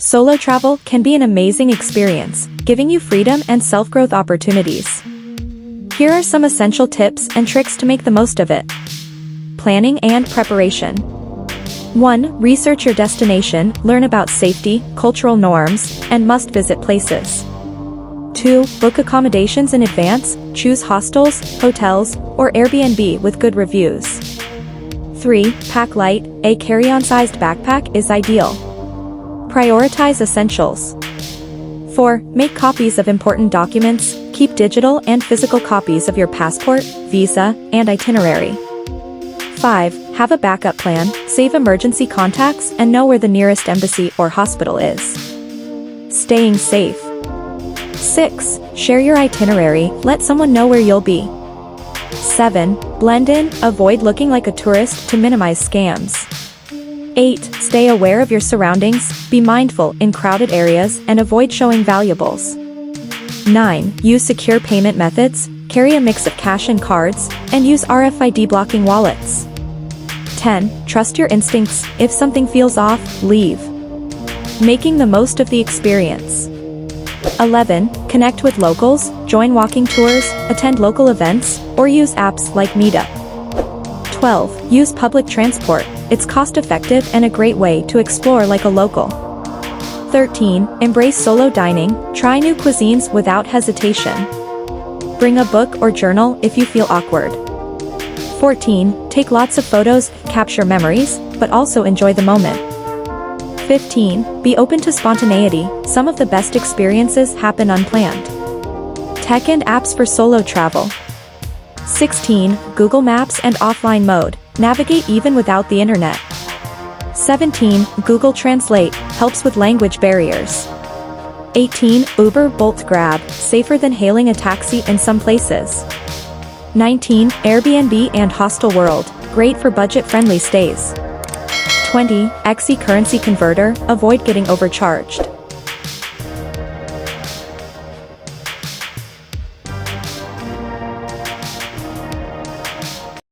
Solo travel can be an amazing experience, giving you freedom and self-growth opportunities. Here are some essential tips and tricks to make the most of it. Planning and preparation. 1. Research your destination, learn about safety, cultural norms, and must-visit places. 2. Book accommodations in advance, choose hostels, hotels, or Airbnb with good reviews. 3. Pack light, a carry-on-sized backpack is ideal. Prioritize essentials. 4. Make copies of important documents, keep digital and physical copies of your passport, visa, and itinerary. 5. Have a backup plan, save emergency contacts and know where the nearest embassy or hospital is. Staying safe. 6. Share your itinerary, let someone know where you'll be. 7. Blend in, avoid looking like a tourist to minimize scams. 8. Stay aware of your surroundings, be mindful in crowded areas and avoid showing valuables. 9. Use secure payment methods, carry a mix of cash and cards, and use RFID blocking wallets. 10. Trust your instincts, if something feels off, leave. Making the most of the experience. 11. Connect with locals, join walking tours, attend local events, or use apps like Meetup. 12. Use public transport, it's cost-effective and a great way to explore like a local. 13. Embrace solo dining, try new cuisines without hesitation. Bring a book or journal if you feel awkward. 14. Take lots of photos, capture memories, but also enjoy the moment. 15. Be open to spontaneity, some of the best experiences happen unplanned. Tech and apps for solo travel. 16. Google Maps and offline mode, navigate even without the internet. 17. Google Translate, helps with language barriers. 18. Uber, Bolt, Grab, safer than hailing a taxi in some places. 19. Airbnb and Hostel World, great for budget-friendly stays. 20. Xe currency converter, avoid getting overcharged.